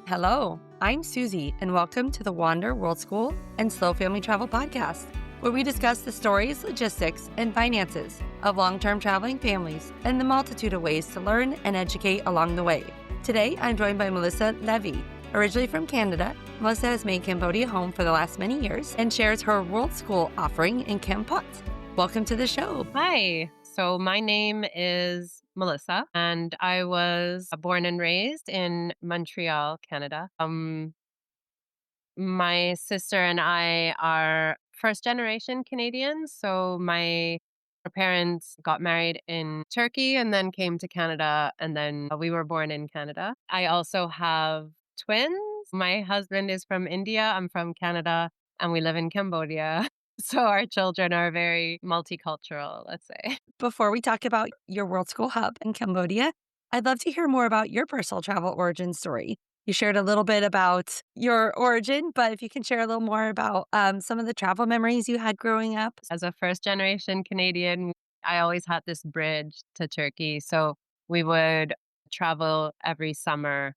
Hello, I'm Susie, and welcome to the Wander Worldschool and Slow Family Travel Podcast, where we discuss the stories, logistics, and finances of long-term traveling families and the multitude of ways to learn and educate along the way. Today, I'm joined by Melissa Levi. Originally from Canada, Melissa has made Cambodia home for the last many years and shares her Worldschool offering in Kampot. Welcome to the show. Hi. So my name is Melissa, and I was born and raised in Montreal, Canada. My sister and I are first generation Canadians. So my parents got married in Turkey and then came to Canada, and then we were born in Canada. I also have twins. My husband is from India. I'm from Canada, and we live in Cambodia. So our children are very multicultural, let's say. Before we talk about your World School Hub in Cambodia, I'd love to hear more about your personal travel origin story. You shared a little bit about your origin, but if you can share a little more about some of the travel memories you had growing up. As a first generation Canadian, I always had this bridge to Turkey. So we would travel every summer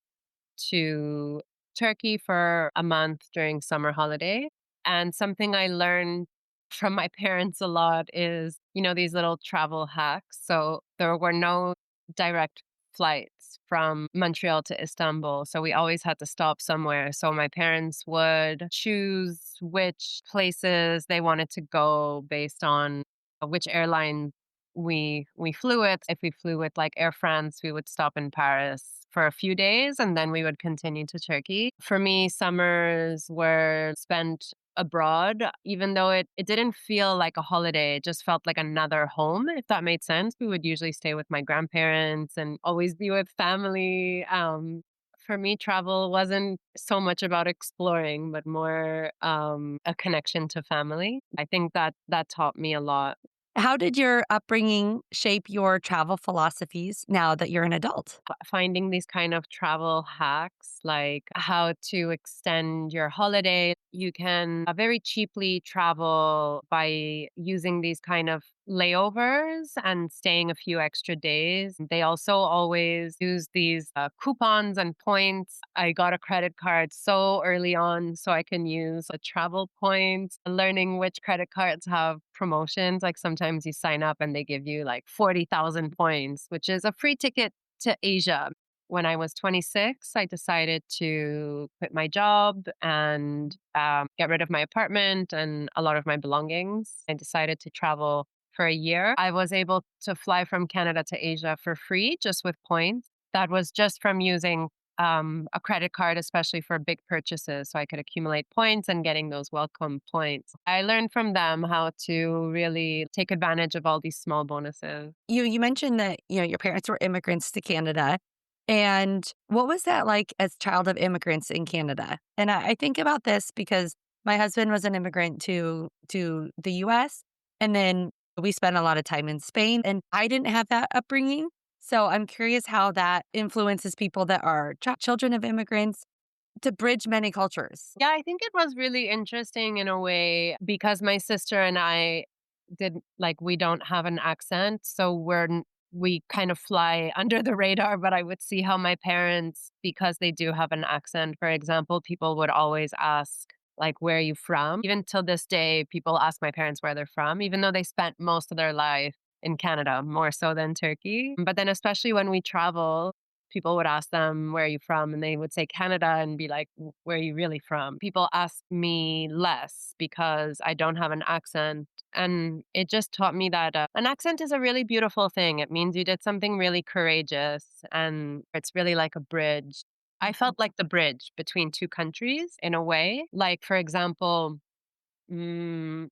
to Turkey for a month during summer holiday. And something I learned from my parents a lot is, these little travel hacks. So there were no direct flights from Montreal to Istanbul. So we always had to stop somewhere. So my parents would choose which places they wanted to go based on which airline we flew with. If we flew with like Air France, we would stop in Paris for a few days and then we would continue to Turkey. For me, summers were spent abroad, even though it didn't feel like a holiday. It just felt like another home, if that made sense. We would usually stay with my grandparents and always be with family. For me, travel wasn't so much about exploring, but more a connection to family. I think that taught me a lot. How did your upbringing shape your travel philosophies now that you're an adult? Finding these kind of travel hacks, like how to extend your holiday. You can very cheaply travel by using these kind of layovers and staying a few extra days. They also always use these coupons and points. I got a credit card so early on so I can use a travel points, learning which credit cards have promotions. Like sometimes you sign up and they give you like 40,000 points, which is a free ticket to Asia. When I was 26, I decided to quit my job and get rid of my apartment and a lot of my belongings. I decided to travel for a year. I was able to fly from Canada to Asia for free, just with points. That was just from using a credit card, especially for big purchases, so I could accumulate points and getting those welcome points. I learned from them how to really take advantage of all these small bonuses. You mentioned that your parents were immigrants to Canada. And what was that like as child of immigrants in Canada? And I think about this because my husband was an immigrant to the US, and then we spent a lot of time in Spain, and I didn't have that upbringing. So I'm curious how that influences people that are children of immigrants to bridge many cultures. Yeah, I think it was really interesting in a way because my sister and I we don't have an accent. So we kind of fly under the radar, but I would see how my parents, because they do have an accent, for example, people would always ask, like, where are you from? Even till this day, people ask my parents where they're from, even though they spent most of their life in Canada, more so than Turkey. But then especially when we travel, people would ask them, where are you from? And they would say Canada and be like, where are you really from? People ask me less because I don't have an accent. And it just taught me that an accent is a really beautiful thing. It means you did something really courageous and it's really like a bridge. I felt like the bridge between two countries in a way. Like, for example, mm,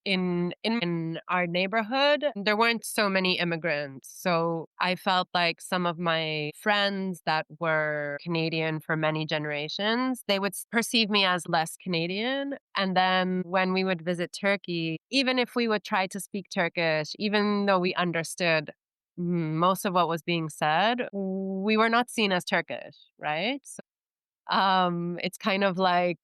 in our neighborhood, there weren't so many immigrants. So I felt like some of my friends that were Canadian for many generations, they would perceive me as less Canadian. And then when we would visit Turkey, even if we would try to speak Turkish, even though we understood most of what was being said, we were not seen as Turkish, right? So, it's kind of like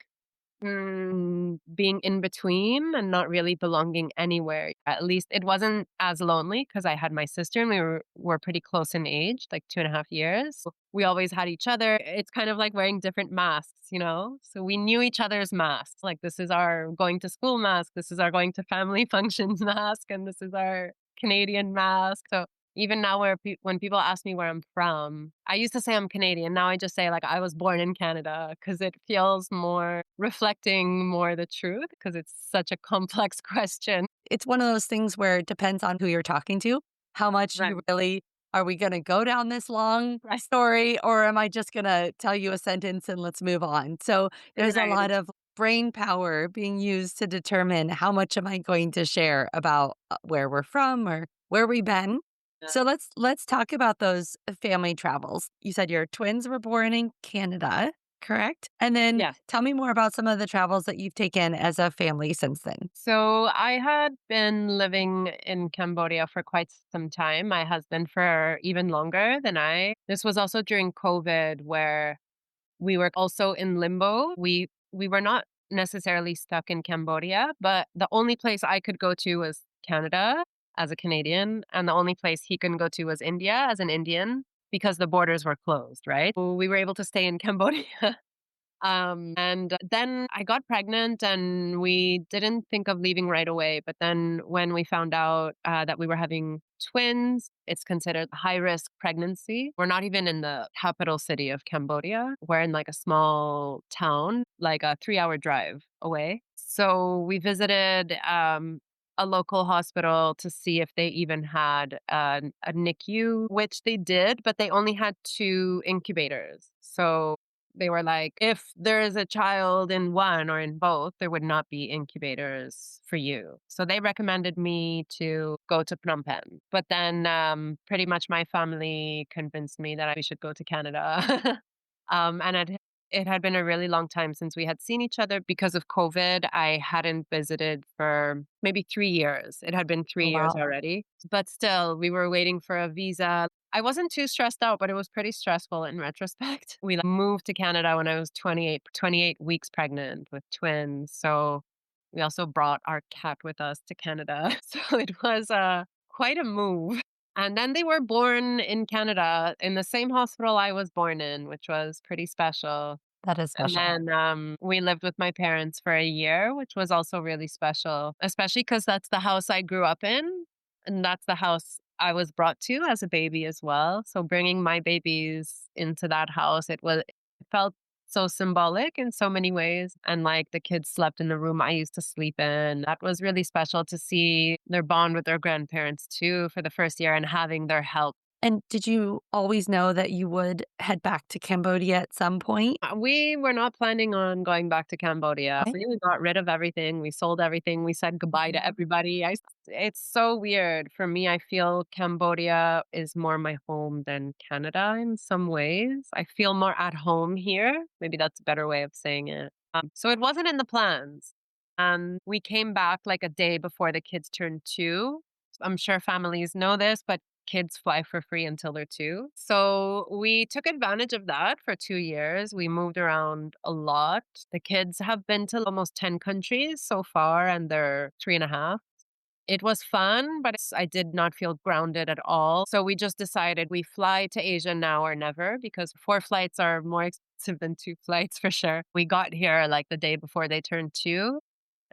being in between and not really belonging anywhere. At least it wasn't as lonely because I had my sister and we were pretty close in age, like 2.5 years. We always had each other. It's kind of like wearing different masks, you know? So we knew each other's masks. Like this is our going to school mask, this is our going to family functions mask, and this is our Canadian mask. So even now, when people ask me where I'm from, I used to say I'm Canadian. Now I just say like I was born in Canada because it feels more reflecting more the truth because it's such a complex question. It's one of those things where it depends on who you're talking to, how much Right. you really are we going to go down this long story, or am I just going to tell you a sentence and let's move on? So there's a lot Right. of brain power being used to determine how much am I going to share about where we're from or where we've been. So let's talk about those family travels. You said your twins were born in Canada, correct? And then Yeah. tell me more about some of the travels that you've taken as a family since then. So I had been living in Cambodia for quite some time. My husband for even longer than I. This was also during COVID where we were also in limbo. We were not necessarily stuck in Cambodia, but the only place I could go to was Canada as a Canadian, and the only place he couldn't go to was India as an Indian because the borders were closed, right? So we were able to stay in Cambodia. And then I got pregnant and we didn't think of leaving right away. But then when we found out that we were having twins, it's considered a high risk pregnancy. We're not even in the capital city of Cambodia. We're in like a small town, like a 3 hour drive away. So we visited a local hospital to see if they even had a NICU, which they did, but they only had 2 incubators. So they were like, if there is a child in one or in both, there would not be incubators for you. So they recommended me to go to Phnom Penh. But then pretty much my family convinced me that we should go to Canada. And it had been a really long time since we had seen each other because of COVID. I hadn't visited for maybe 3 years. It had been three Oh, years wow. already. But still, we were waiting for a visa. I wasn't too stressed out, but it was pretty stressful in retrospect. We moved to Canada when I was 28 weeks pregnant with twins. So we also brought our cat with us to Canada. So it was quite a move. And then they were born in Canada in the same hospital I was born in, which was pretty special. That is And special. then we lived with my parents for a year, which was also really special, especially because that's the house I grew up in. And that's the house I was brought to as a baby as well. So bringing my babies into that house, it felt so symbolic in so many ways. And like the kids slept in the room I used to sleep in. That was really special to see their bond with their grandparents too for the first year and having their help. And did you always know that you would head back to Cambodia at some point? We were not planning on going back to Cambodia. Okay. We got rid of everything. We sold everything. We said goodbye to everybody. It's so weird. For me, I feel Cambodia is more my home than Canada in some ways. I feel more at home here. Maybe that's a better way of saying it. So it wasn't in the plans. We came back like a day before the kids turned 2. I'm sure families know this, but kids fly for free until they're 2. So we took advantage of that for 2 years. We moved around a lot. The kids have been to almost 10 countries so far, and they're 3.5. It was fun, but I did not feel grounded at all. So we just decided we fly to Asia now or never because 4 flights are more expensive than 2 flights for sure. We got here like the day before they turned 2,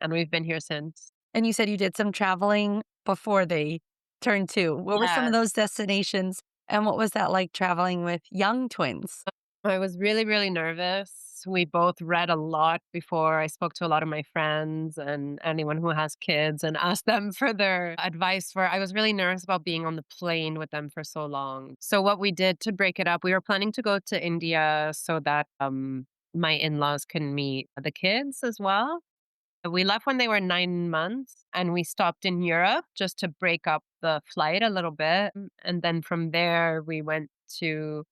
and we've been here since. And you said you did some traveling before they turned 2. What were some of Yeah. those destinations, and what was that like traveling with young twins? I was really, really nervous. We both read a lot before. I spoke to a lot of my friends and anyone who has kids and asked them for their advice for I was really nervous about being on the plane with them for so long. So what we did to break it up, we were planning to go to India so that my in-laws can meet the kids as well. We left when they were 9 months and we stopped in Europe just to break up the flight a little bit. And then from there, we went to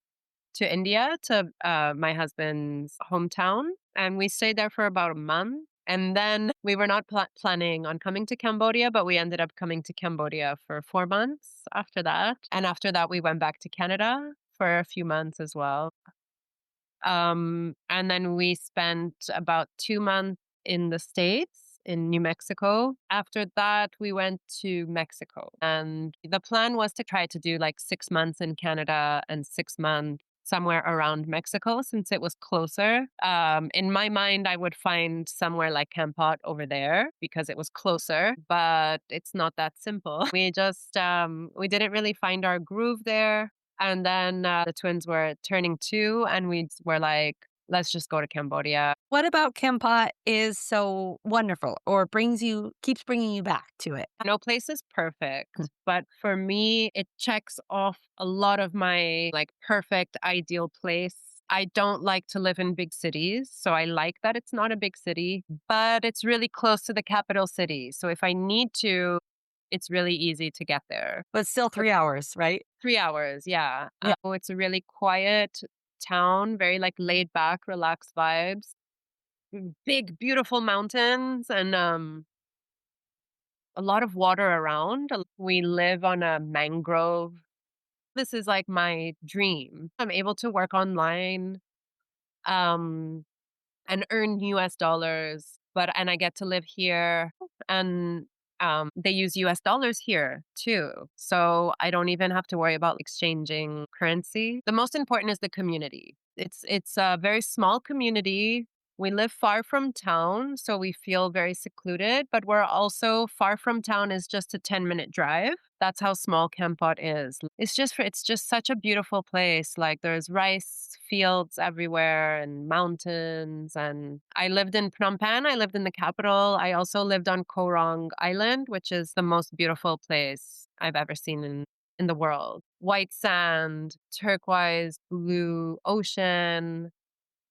India, to my husband's hometown. And we stayed there for about a month. And then we were not planning on coming to Cambodia, but we ended up coming to Cambodia for 4 months after that. And after that, we went back to Canada for a few months as well. And then we spent about 2 months in the States, in New Mexico. After that, we went to Mexico. And the plan was to try to do like 6 months in Canada and 6 months somewhere around Mexico since it was closer. In my mind, I would find somewhere like Kampot over there because it was closer, but it's not that simple. We didn't really find our groove there. And then the twins were turning 2 and we were like, let's just go to Cambodia. What about Kampot is so wonderful or keeps bringing you back to it? No place is perfect, but for me, it checks off a lot of my like perfect ideal place. I don't like to live in big cities, so I like that it's not a big city, but it's really close to the capital city. So if I need to, it's really easy to get there. But still 3 hours, right? 3 hours, yeah. Yeah. It's a really quiet town, very like laid back, relaxed vibes, big, beautiful mountains, and a lot of water around. We live on a mangrove. This is like my dream. I'm able to work online um, and earn US dollars, and I get to live here. And they use US dollars here too. So I don't even have to worry about exchanging currency. The most important is the community. It's a very small community. We live far from town, so we feel very secluded, but we're also far from town is just a 10-minute drive. That's how small Kampot is. It's just such a beautiful place. Like there's rice fields everywhere and mountains. And I lived in Phnom Penh. I lived in the capital. I also lived on Koh Rong Island, which is the most beautiful place I've ever seen in the world. White sand, turquoise blue ocean,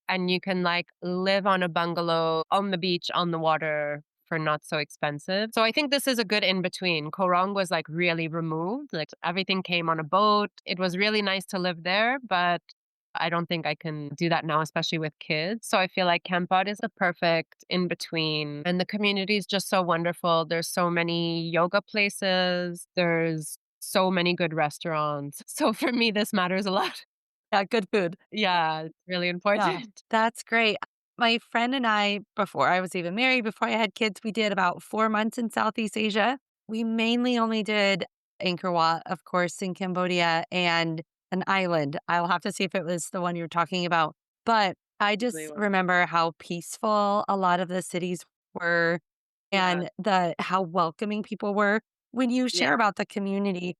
and you can like live on a bungalow on the beach on the water for not so expensive. So I think this is a good in between. Koh Rong was like really removed, like everything came on a boat. It was really nice to live there, but I don't think I can do that now, especially with kids. So I feel like Kampot is the perfect in between. And the community is just so wonderful. There's so many yoga places. There's so many good restaurants. So for me, this matters a lot. Yeah, good food. Yeah, it's really Yeah, important. that's great. My friend and I, before I was even married, before I had kids, we did about 4 months in Southeast Asia. We mainly only did Angkor Wat, of course, in Cambodia and an island. I'll have to see if it was the one you're talking about. But I just Really well. remember how peaceful a lot of the cities were Yeah. and how welcoming people were. When you share Yeah. about the community,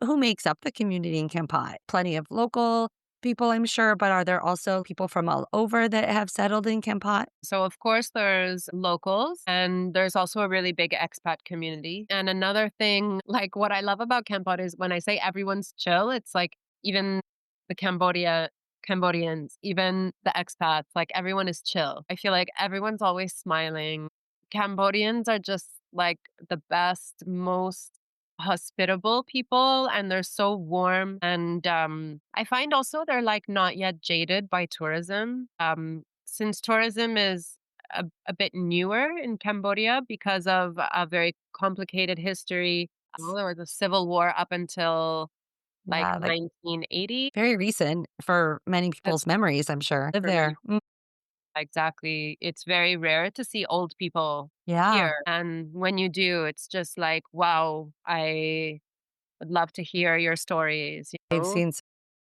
who makes up the community in Kampot? Plenty of local people, I'm sure, but are there also people from all over that have settled in Kampot? So, of course, there's locals and there's also a really big expat community. And another thing, like what I love about Kampot is when I say everyone's chill, it's like even the Cambodians, even the expats, like everyone is chill. I feel like everyone's always smiling. Cambodians are just like the best, most hospitable people and they're so warm. And I find also they're like not yet jaded by tourism. Since tourism is a bit newer in Cambodia because of a very complicated history. There was a civil war up until like Yeah, like 1980. very recent for many people's memories, I'm sure. Live For many. there. Mm, Exactly. It's very rare to see old people yeah, here. And when you do, it's just like, wow, I would love to hear your stories, you I've know? seen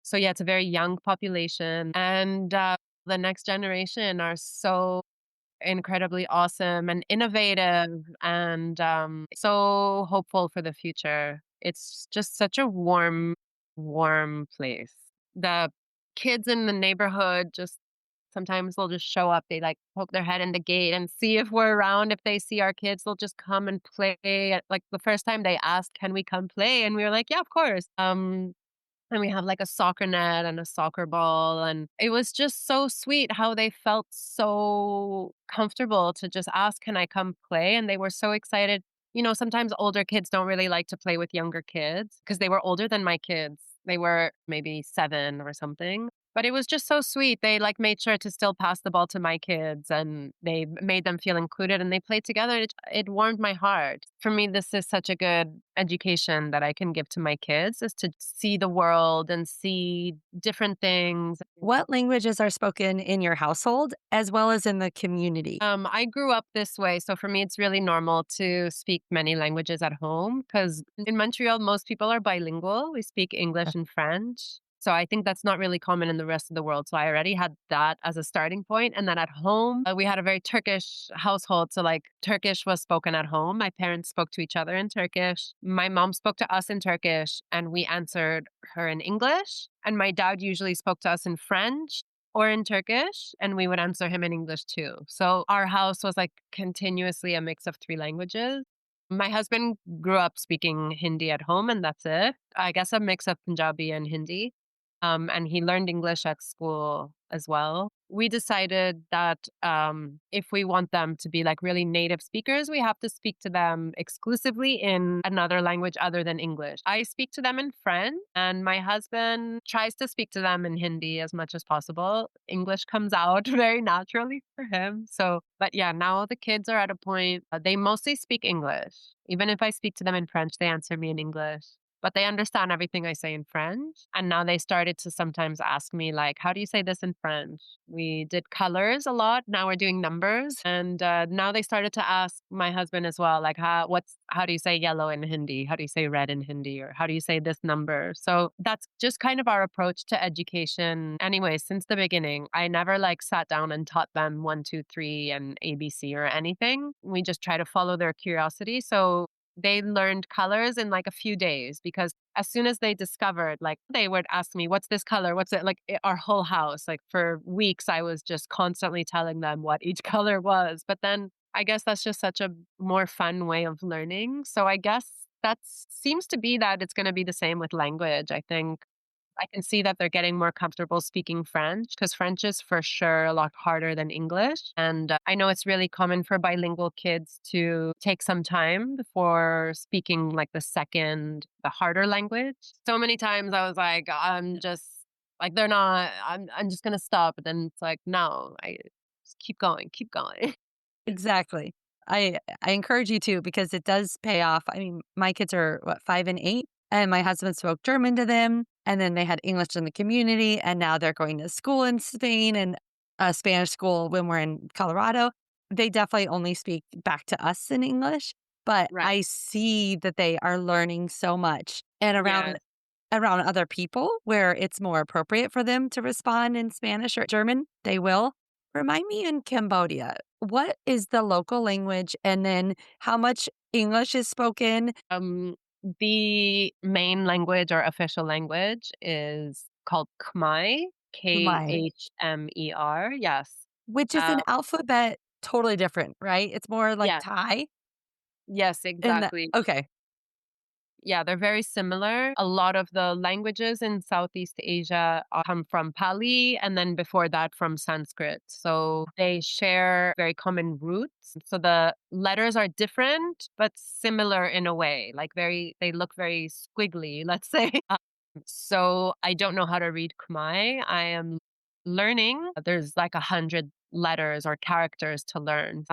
So, yeah, it's a very young population. And the next generation are so incredibly awesome and innovative and so hopeful for the future. It's just such a warm, warm place. The kids in the neighborhood just sometimes they'll just show up. They like poke their head in the gate and see if we're around. If they see our kids, they'll just come and play. Like the first time they asked, "Can we come play?" And we were like, "Yeah, of course." And we have like a soccer net and a soccer ball. And it was just so sweet how they felt so comfortable to just ask, can I come play? And they were so excited. You know, sometimes older kids don't really like to play with younger kids because they were older than my kids. They were maybe 7 or something. But it was just so sweet. They like made sure to still pass the ball to my kids and they made them feel included and they played together. It warmed my heart. For me, this is such a good education that I can give to my kids is to see the world and see different things. What languages are spoken in your household as well as in the community? I grew up this way. So for me, it's really normal to speak many languages at home because in Montreal, most people are bilingual. We speak English and French. So I think that's not really common in the rest of the world. So I already had that as a starting point. And then at home, we had a very Turkish household. So like Turkish was spoken at home. My parents spoke to each other in Turkish. My mom spoke to us in Turkish and we answered her in English. And my dad usually spoke to us in French or in Turkish, and we would answer him in English too. So our house was like continuously a mix of three languages. My husband grew up speaking Hindi at home, and that's it. I guess a mix of Punjabi and Hindi. And he learned English at school as well. We decided that if we want them to be like really native speakers, we have to speak to them exclusively in another language other than English. I speak to them in French, and my husband tries to speak to them in Hindi as much as possible. English comes out very naturally for him. So, but yeah, now the kids are at a point, they mostly speak English. Even if I speak to them in French, they answer me in English, but they understand everything I say in French. And now they started to sometimes ask me, like, how do you say this in French? We did colors a lot. Now we're doing numbers. And now they started to ask my husband as well, like, how do you say yellow in Hindi? How do you say red in Hindi? Or how do you say this number? So that's just kind of our approach to education. Anyway, since the beginning, I never like sat down and taught them one, two, three, and ABC or anything. We just try to follow their curiosity. So they learned colors in like a few days because as soon as they discovered, like they would ask me, what's this color? What's it? Like our whole house, like for weeks, I was just constantly telling them what each color was. But then I guess that's just such a more fun way of learning. So I guess that seems to be that it's going to be the same with language. I think I can see that they're getting more comfortable speaking French because French is for sure a lot harder than English. And I know it's really common for bilingual kids to take some time before speaking like the harder language. So many times I was like, I'm just like, I'm just going to stop. But then it's like, no, I just keep going, keep going. Exactly. I encourage you to because it does pay off. I mean, my kids are 5 and 8, and my husband spoke German to them, and then they had English in the community, and now they're going to school in Spain and a Spanish school when we're in Colorado. They definitely only speak back to us in English, but Right. I see that they are learning so much, and Yeah. around other people where it's more appropriate for them to respond in Spanish or German, they will. Remind me in Cambodia, what is the local language and then how much English is spoken? The main language or official language is called Khmer, My, Khmer. Yes. which is Uh, an alphabet totally different, right? It's more like yeah. Thai Yes, in the exactly. okay. Yeah, they're very similar. A lot of the languages in Southeast Asia come from Pali and then before that from Sanskrit. So they share very common roots. So the letters are different but similar in a way. They look very squiggly, let's say. So I don't know how to read Khmer. I am learning. There's like 100 letters or characters to learn.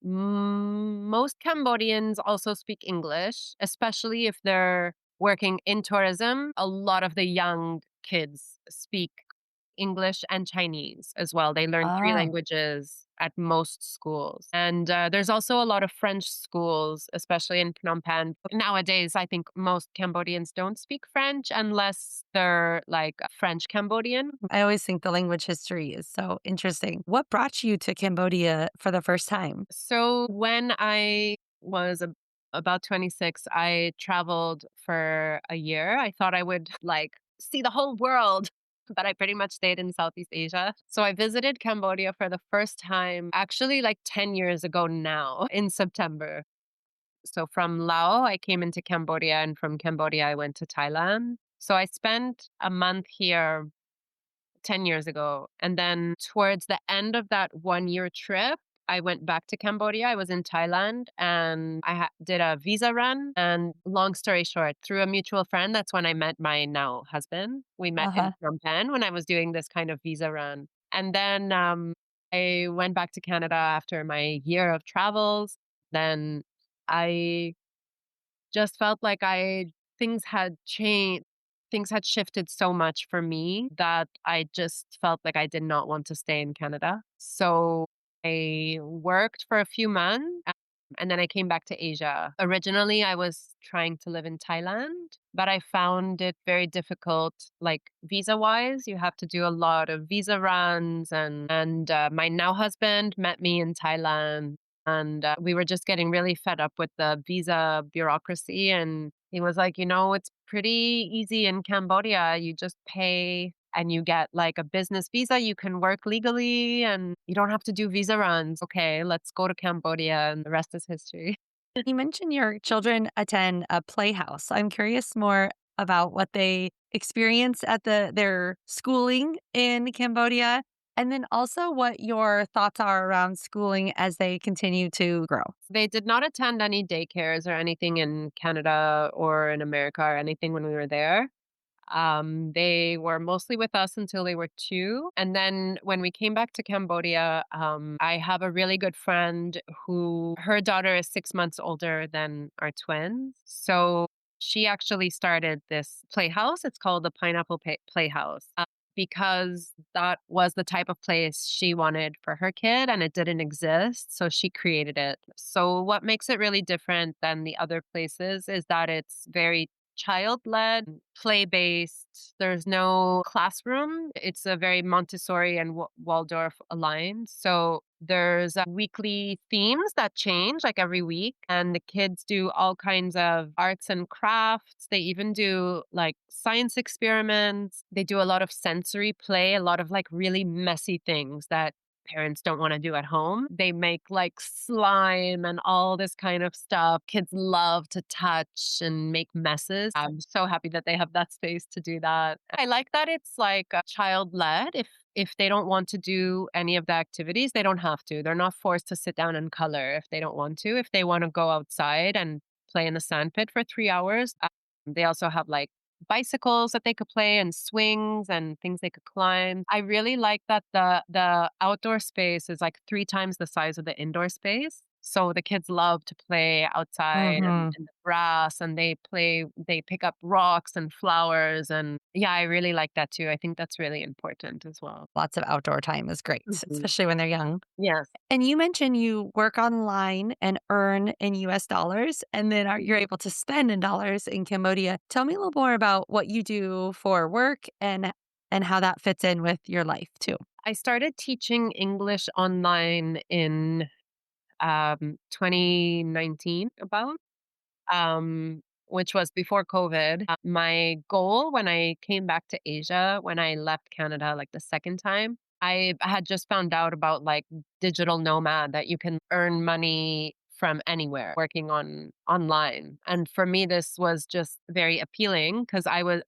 Most Cambodians also speak English, especially if they're working in tourism. A lot of the young kids speak English and Chinese as well. They learn three Oh, languages at most schools. And there's also a lot of French schools, especially in Phnom Penh. Nowadays, I think most Cambodians don't speak French unless they're like French Cambodian. I always think the language history is so interesting. What brought you to Cambodia for the first time? So when I was about 26, I traveled for a year. I thought I would like see the whole world, but I pretty much stayed in Southeast Asia. So I visited Cambodia for the first time, actually like 10 years ago now in September. So from Laos, I came into Cambodia, and from Cambodia, I went to Thailand. So I spent a month here 10 years ago. And then towards the end of that 1 year trip, I went back to Cambodia. I was in Thailand and I did a visa run. And long story short, through a mutual friend, that's when I met my now husband. We met in Uh-huh. Phnom Penh when I was doing this kind of visa run. And then I went back to Canada after my year of travels. Then I just felt like things had changed. Things had shifted so much for me that I just felt like I did not want to stay in Canada. So I worked for a few months and then I came back to Asia. Originally, I was trying to live in Thailand, but I found it very difficult, like visa wise. You have to do a lot of visa runs, and my now husband met me in Thailand. And we were just getting really fed up with the visa bureaucracy. And he was like, it's pretty easy in Cambodia. You just pay and you get like a business visa. You can work legally and you don't have to do visa runs. Okay, let's go to Cambodia. And the rest is history. You mentioned your children attend a playhouse. I'm curious more about what they experience at their schooling in Cambodia, and then also what your thoughts are around schooling as they continue to grow. They did not attend any daycares or anything in Canada or in America or anything when we were there. They were mostly with us until they were 2. And then when we came back to Cambodia, I have a really good friend who her daughter is 6 months older than our twins. So she actually started this playhouse. It's called the Pineapple Playhouse. Because that was the type of place she wanted for her kid and it didn't exist. So she created it. So, what makes it really different than the other places is that it's very child led, play based. There's no classroom. It's a very Montessori and Waldorf aligned. So there's weekly themes that change like every week, and the kids do all kinds of arts and crafts. They even do like science experiments. They do a lot of sensory play, a lot of like really messy things that parents don't want to do at home. They make like slime and all this kind of stuff. Kids love to touch and make messes. I'm so happy that they have that space to do that. I like that it's like child led. If they don't want to do any of the activities, they don't have to. They're not forced to sit down and color if they don't want to. If they want to go outside and play in the sandpit for 3 hours, they also have like bicycles that they could play and swings and things they could climb. I really like that the outdoor space is like 3 times the size of the indoor space. So the kids love to play outside and Hmm. in the grass, and they pick up rocks and flowers. And yeah, I really like that too. I think that's really important as well. Lots of outdoor time is great, Mhm. especially when they're young. Yes. And you mentioned you work online and earn in US dollars, and then you're able to spend in dollars in Cambodia. Tell me a little more about what you do for work and how that fits in with your life too. I started teaching English online in 2019 about. Which was before COVID. My goal when I came back to Asia, when I left Canada like the second time, I had just found out about like digital nomad that you can earn money from anywhere working online. And for me, this was just very appealing because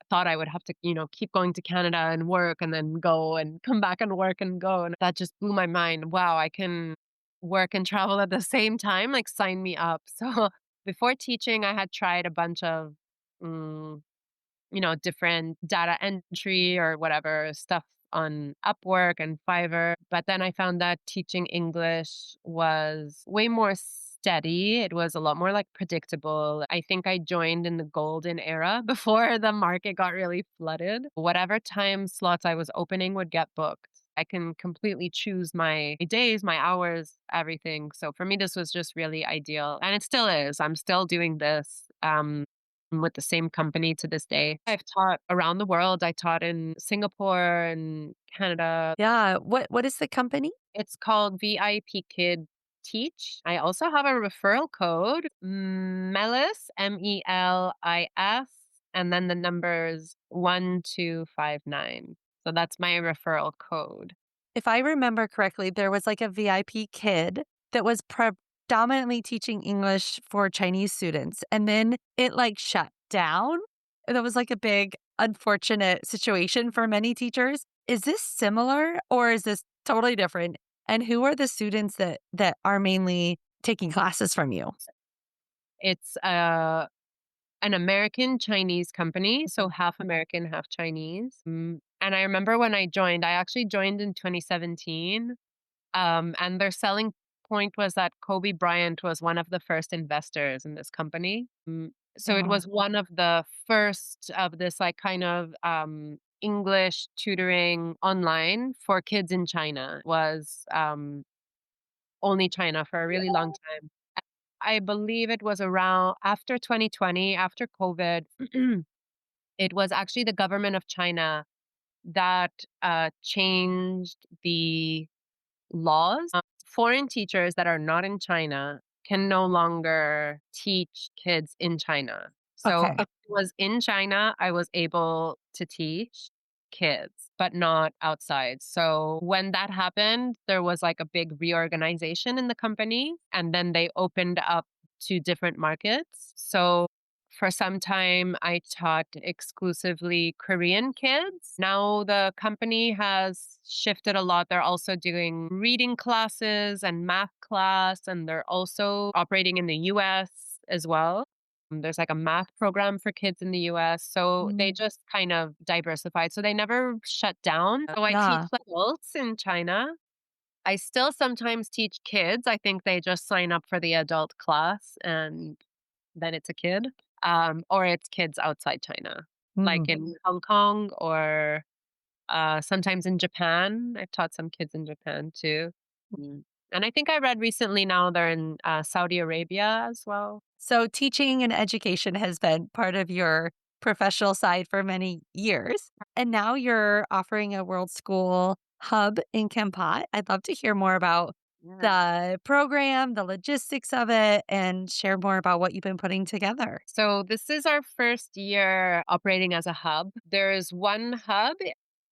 thought I would have to, keep going to Canada and work and then go and come back and work and go. And that just blew my mind. Wow, I can work and travel at the same time. Like sign me up. So before teaching, I had tried a bunch of, mm, different data entry or whatever stuff on Upwork and Fiverr. But then I found that teaching English was way more steady. It was a lot more like predictable. I think I joined in the golden era before the market got really flooded. Whatever time slots I was opening would get booked. I can completely choose my days, my hours, everything. So for me, this was just really ideal. And it still is. I'm still doing this. With the same company to this day. I've taught around the world. I taught in Singapore and Canada. Yeah. What is the company? It's called VIPKid Teach. I also have a referral code, MELIS, MELIS, and then the numbers 1259. So that's my referral code. If I remember correctly, there was like a VIP kid that was predominantly teaching English for Chinese students. And then it like shut down. That was like a big, unfortunate situation for many teachers. Is this similar or is this totally different? And who are the students that are mainly taking classes from you? It's an American Chinese company, so half American, half Chinese. And I remember when I joined, I actually joined in 2017. And their selling point was that Kobe Bryant was one of the first investors in this company. So it Wow. was one of the first of this like kind of English tutoring online for kids in China. It was only China for a really long time. I believe it was around after 2020, after COVID. It was actually the government of China that changed the laws. Foreign teachers that are not in China can no longer teach kids in China. So Okay. if it was in China, I was able to teach kids, but not outside. So when that happened, there was like a big reorganization in the company, and then they opened up to different markets. So for some time, I taught exclusively Korean kids. Now the company has shifted a lot. They're also doing reading classes and math class, and they're also operating in the US as well. There's like a math program for kids in the US. So they Mm, just kind of diversified. So they never shut down. So I teach yeah. adults in China. I still sometimes teach kids. I think they just sign up for the adult class and then it's a kid, or it's kids outside China, like Mm. in Hong Kong or sometimes in Japan. I've taught some kids in Japan too. Mm. And I think I read recently now they're in Saudi Arabia as well. So teaching and education has been part of your professional side for many years. And now you're offering a World School hub in Kampot. I'd love to hear more about Yeah. the program, the logistics of it, and share more about what you've been putting together. So this is our first year operating as a hub. There is one hub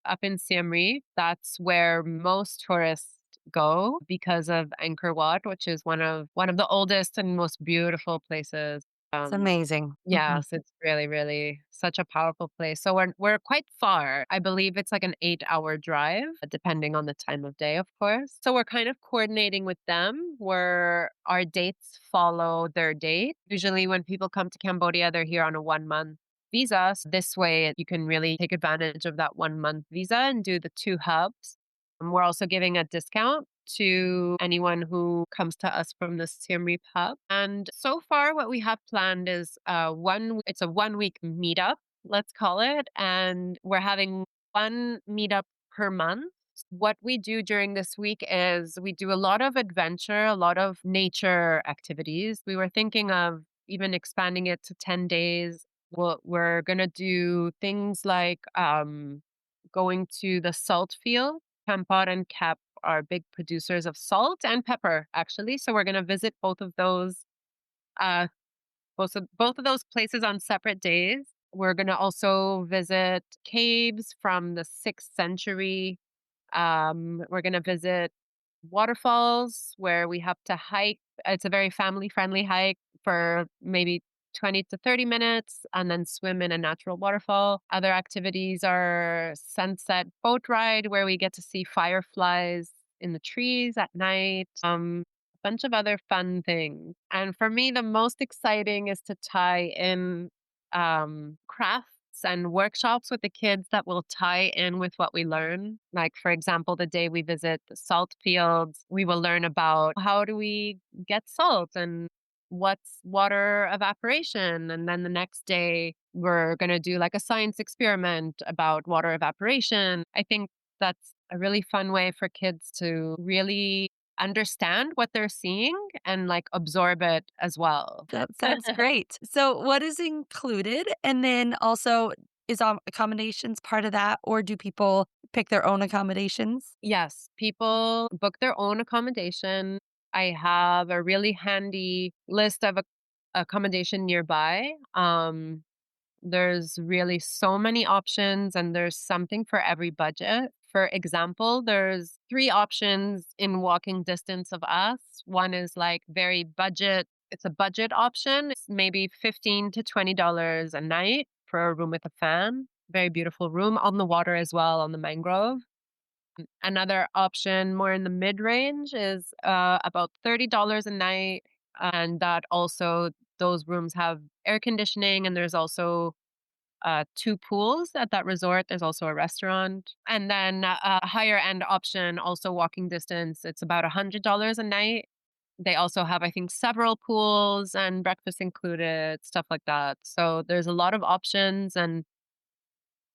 up in Siem Reap. That's where most tourists go because of Angkor Wat, which is one of the oldest and most beautiful places. It's Um, amazing. Mhm. yes, it's really, really such a powerful place. So we're quite far. I believe it's like an 8-hour drive, depending on the time of day, of course. So we're kind of coordinating with them where our dates follow their date. Usually when people come to Cambodia, they're here on a 1 month visa. So this way you can really take advantage of that 1 month visa and do the two hubs. And we're also giving a discount to anyone who comes to us from the Siem Reap hub. And so far, what we have planned is it's a 1 week meetup, let's call it, and we're having one meetup per month. What we do during this week is we do a lot of adventure, a lot of nature activities. We were thinking of even expanding it to 10 days. We're going to do things like going to the salt field. Kampot and Cap are big producers of salt and pepper, actually. So we're going to visit uh, both of those places on separate days. We're going to also visit caves from the 6th century. We're going to visit waterfalls where we have to hike. It's a very family friendly hike for maybe 20 to 30 minutes and then swim in a natural waterfall. Other activities are sunset boat ride where we get to see fireflies in the trees at night. A bunch of other fun things. And for me, the most exciting is to tie in crafts and workshops with the kids that will tie in with what we learn. Like, for example, the day we visit the salt fields, we will learn about how do we get salt and what's water evaporation. And then the next day, we're going to do like a science experiment about water evaporation. I think that's a really fun way for kids to really understand what they're seeing and like absorb it as well. That sounds great. So, what is included? And then also, is accommodations part of that, or do people pick their own accommodations? Yes, people book their own accommodation. I have a really handy list of accommodation nearby. There's really so many options and there's something for every budget. For example, there's three options in walking distance of us. One is like very budget. It's a budget option. It's maybe $15 to $20 a night for a room with a fan. Very beautiful room on the water as well, on the mangrove. Another option more in the mid-range is about $30 a night. And that also, those rooms have air conditioning, and there's also two pools at that resort. There's also a restaurant. And then a higher end option, also walking distance, it's about $100 a night. They also have, I think, several pools and breakfast included, stuff like that. So there's a lot of options, and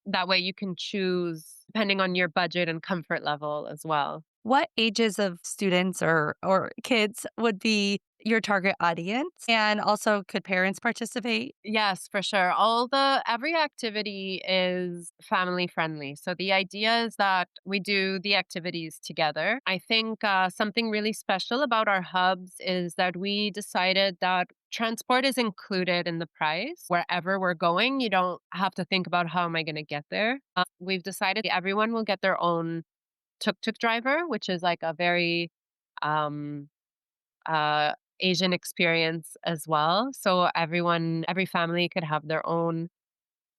that way you can choose depending on your budget and comfort level as well. What ages of students or kids would be your target audience? And also, could parents participate? Yes, for sure. Every activity is family friendly. So the idea is that we do the activities together. I think something really special about our hubs is that we decided that transport is included in the price. Wherever we're going, you don't have to think about how am I going to get there. We've decided everyone will get their own tuk-tuk driver, which is like a very um, uh, Asian experience as well. So every family could have their own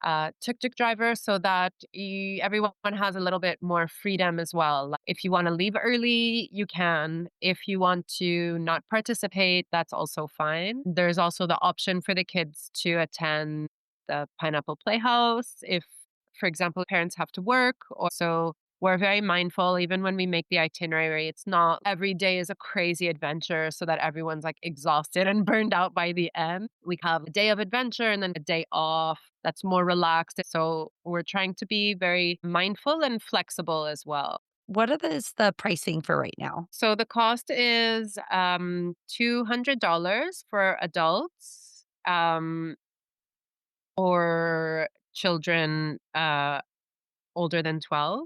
tuk-tuk driver, so that everyone has a little bit more freedom as well. Like, if you want to leave early, you can. If you want to not participate, that's also fine. There's also the option for the kids to attend the Pineapple Playhouse if, for example, parents have to work. Or so we're very mindful, even when we make the itinerary, it's not every day is a crazy adventure so that everyone's like exhausted and burned out by the end. We have a day of adventure and then a day off that's more relaxed. So we're trying to be very mindful and flexible as well. Is the pricing for right now? So the cost is $200 for adults, or children older than 12.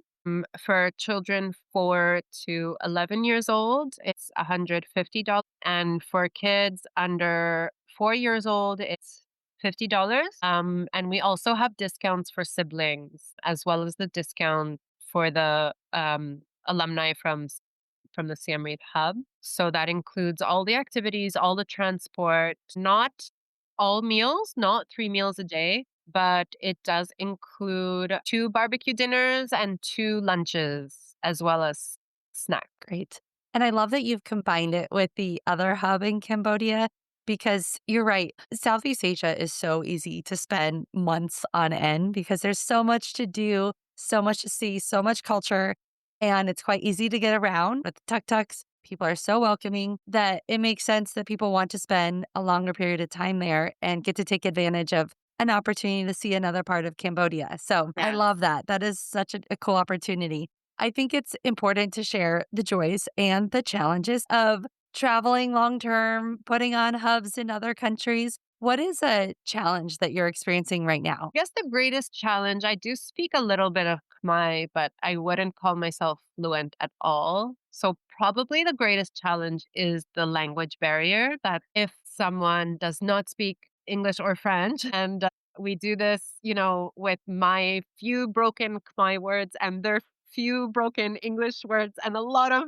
For children 4 to 11 years old, it's $150. And for kids under 4 years old, it's $50. And we also have discounts for siblings, as well as the discount for the alumni from the Siem Reap hub. So that includes all the activities, all the transport, not all meals, not 3 meals a day, but it does include 2 barbecue dinners and 2 lunches, as well as snack. Great. And I love that you've combined it with the other hub in Cambodia because you're right. Southeast Asia is so easy to spend months on end because there's so much to do, so much to see, so much culture, and it's quite easy to get around with the tuk-tuks. People are so welcoming that it makes sense that people want to spend a longer period of time there and get to take advantage of an opportunity to see another part of Cambodia. So I Yeah. love that. That is such a cool opportunity. I think it's important to share the joys and the challenges of traveling long term, putting on hubs in other countries. What is a challenge that you're experiencing right now? I guess the greatest challenge, I do speak a little bit of Khmer, but I wouldn't call myself fluent at all. So probably the greatest challenge is the language barrier, that if someone does not speak English or French, and we do this, with my few broken Khmer words and their few broken English words and a lot of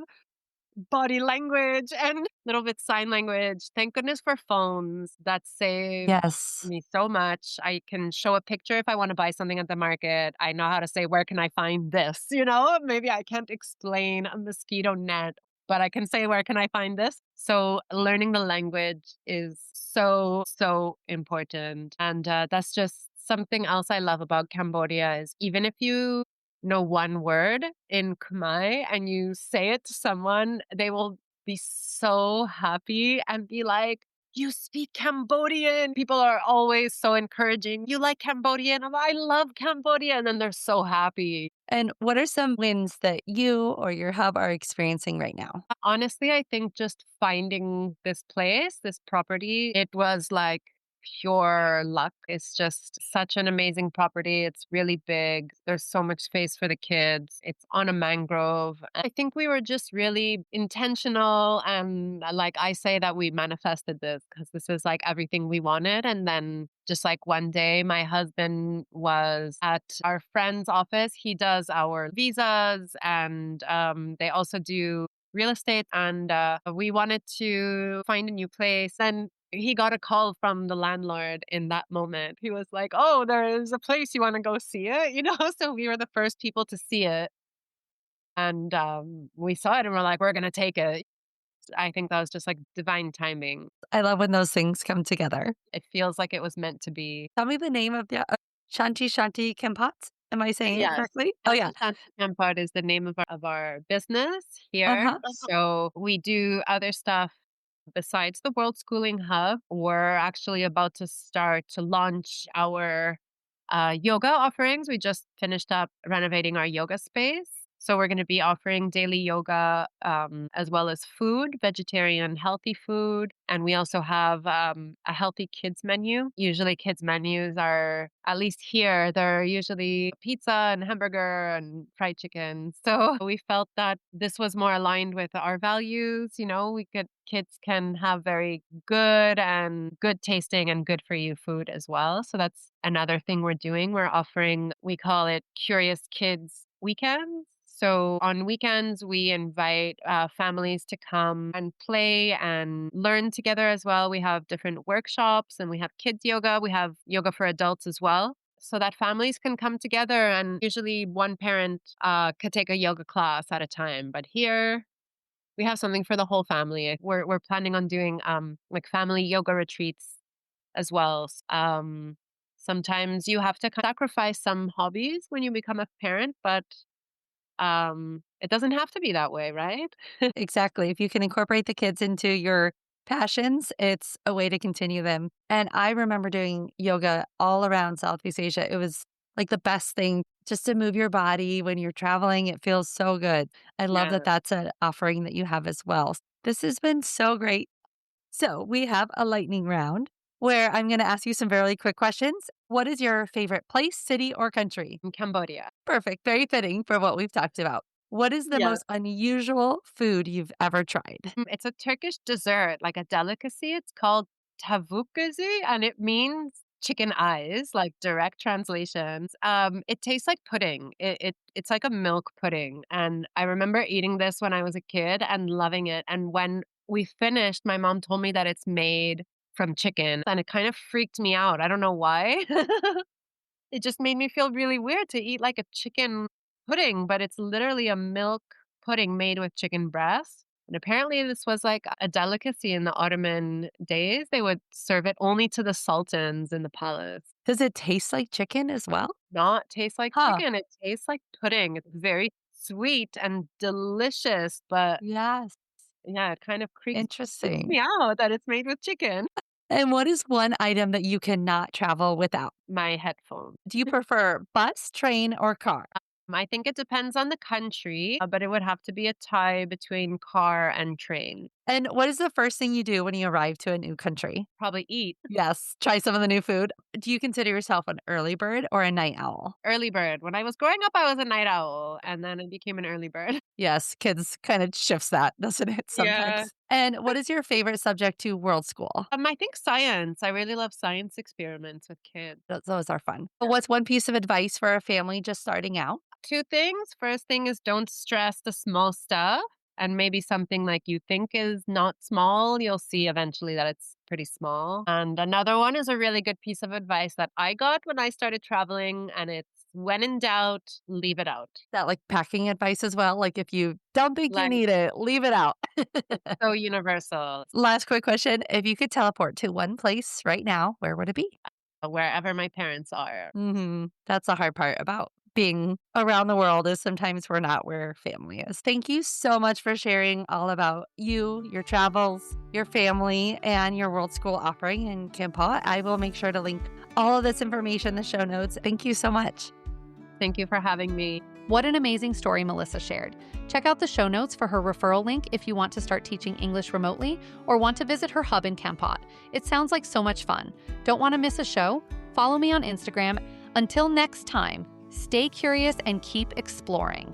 body language and a little bit sign language. Thank goodness for phones. That saved Yes. me so much. I can show a picture if I want to buy something at the market. I know how to say, where can I find this? Maybe I can't explain a mosquito net, but I can say, where can I find this? So learning the language is so, so important. And that's just something else I love about Cambodia is even if you know one word in Khmer and you say it to someone, they will be so happy and be like, you speak Cambodian. People are always so encouraging. You like Cambodian? I love Cambodia. And then they're so happy. And what are some wins that you or your hub are experiencing right now? Honestly, I think just finding this place, this property, it was like pure luck. It's just such an amazing property. It's really big. There's so much space for the kids. It's on a mangrove. I think we were just really intentional. And like I say that we manifested this because this is like everything we wanted. And then just like one day, my husband was at our friend's office. He does our visas and they also do real estate. And we wanted to find a new place. And he got a call from the landlord in that moment. He was like, oh, there's a place, you want to go see it? So we were the first people to see it. And we saw it and we're like, we're going to take it. I think that was just like divine timing. I love when those things come together. It feels like it was meant to be. Tell me the name of the Shanti Kampot. Am I saying it Yes. correctly? Oh, yeah. Kampot is the name of our business here. Uh-huh. So we do other stuff besides the World Schooling Hub. We're actually about to start to launch our yoga offerings. We just finished up renovating our yoga space. So we're going to be offering daily yoga as well as food, vegetarian, healthy food. And we also have a healthy kids menu. Usually kids menus are, at least here, they're usually pizza and hamburger and fried chicken. So we felt that this was more aligned with our values. Kids can have very good and good tasting and good for you food as well. So that's another thing we're doing. We're offering, we call it Curious Kids Weekends. So on weekends, we invite families to come and play and learn together as well. We have different workshops and we have kids yoga. We have yoga for adults as well. So that families can come together, and usually one parent could take a yoga class at a time. But here we have something for the whole family. We're planning on doing like family yoga retreats as well. Sometimes you have to sacrifice some hobbies when you become a parent, but it doesn't have to be that way, right? Exactly. If you can incorporate the kids into your passions, it's a way to continue them. And I remember doing yoga all around Southeast Asia. It was like the best thing just to move your body when you're traveling. It feels so good. I love Yeah. that that's an offering that you have as well. This has been so great. So we have a lightning round where I'm going to ask you some very quick questions. What is your favorite place, city, or country? In Cambodia. Perfect. Very fitting for what we've talked about. What is the Yeah. most unusual food you've ever tried? It's a Turkish dessert, like a delicacy. It's called tavukkazi, and it means chicken eyes, like direct translations. It tastes like pudding. It's like a milk pudding. And I remember eating this when I was a kid and loving it. And when we finished, my mom told me that it's made from chicken, and it kind of freaked me out. I don't know why. It just made me feel really weird to eat like a chicken pudding, but it's literally a milk pudding made with chicken breast. And apparently, this was like a delicacy in the Ottoman days. They would serve it only to the sultans in the palace. Does it taste like chicken as well? Not taste like Huh. chicken. It tastes like pudding. It's very sweet and delicious, but Yes. yeah, it kind of freaks Interesting. me out that it's made with chicken. And what is one item that you cannot travel without? My headphones. Do you prefer bus, train, or car? I think it depends on the country, but it would have to be a tie between car and train. And what is the first thing you do when you arrive to a new country? Probably eat. Yes, try some of the new food. Do you consider yourself an early bird or a night owl? Early bird. When I was growing up, I was a night owl, and then I became an early bird. Yes, kids kind of shifts that, doesn't it, Yeah. sometimes? And what is your favorite subject to World School? I think science. I really love science experiments with kids. Those are fun. What's one piece of advice for a family just starting out? Two things. First thing is don't stress the small stuff. And maybe something like you think is not small, you'll see eventually that it's pretty small. And another one is a really good piece of advice that I got when I started traveling, and it's when in doubt, leave it out. That like packing advice as well? Like if you don't think you Like, need it, leave it out. so universal. Last quick question. If you could teleport to one place right now, where would it be? Wherever my parents are. That's the hard part about being around the world is sometimes we're not where family is. Thank you so much for sharing all about you, your travels, your family, and your World School offering in Kampot. I will make sure to link all of this information in the show notes. Thank you so much. Thank you for having me. What an amazing story Melissa shared. Check out the show notes for her referral link if you want to start teaching English remotely or want to visit her hub in Kampot. It sounds like so much fun. Don't want to miss a show? Follow me on Instagram. Until next time, stay curious and keep exploring.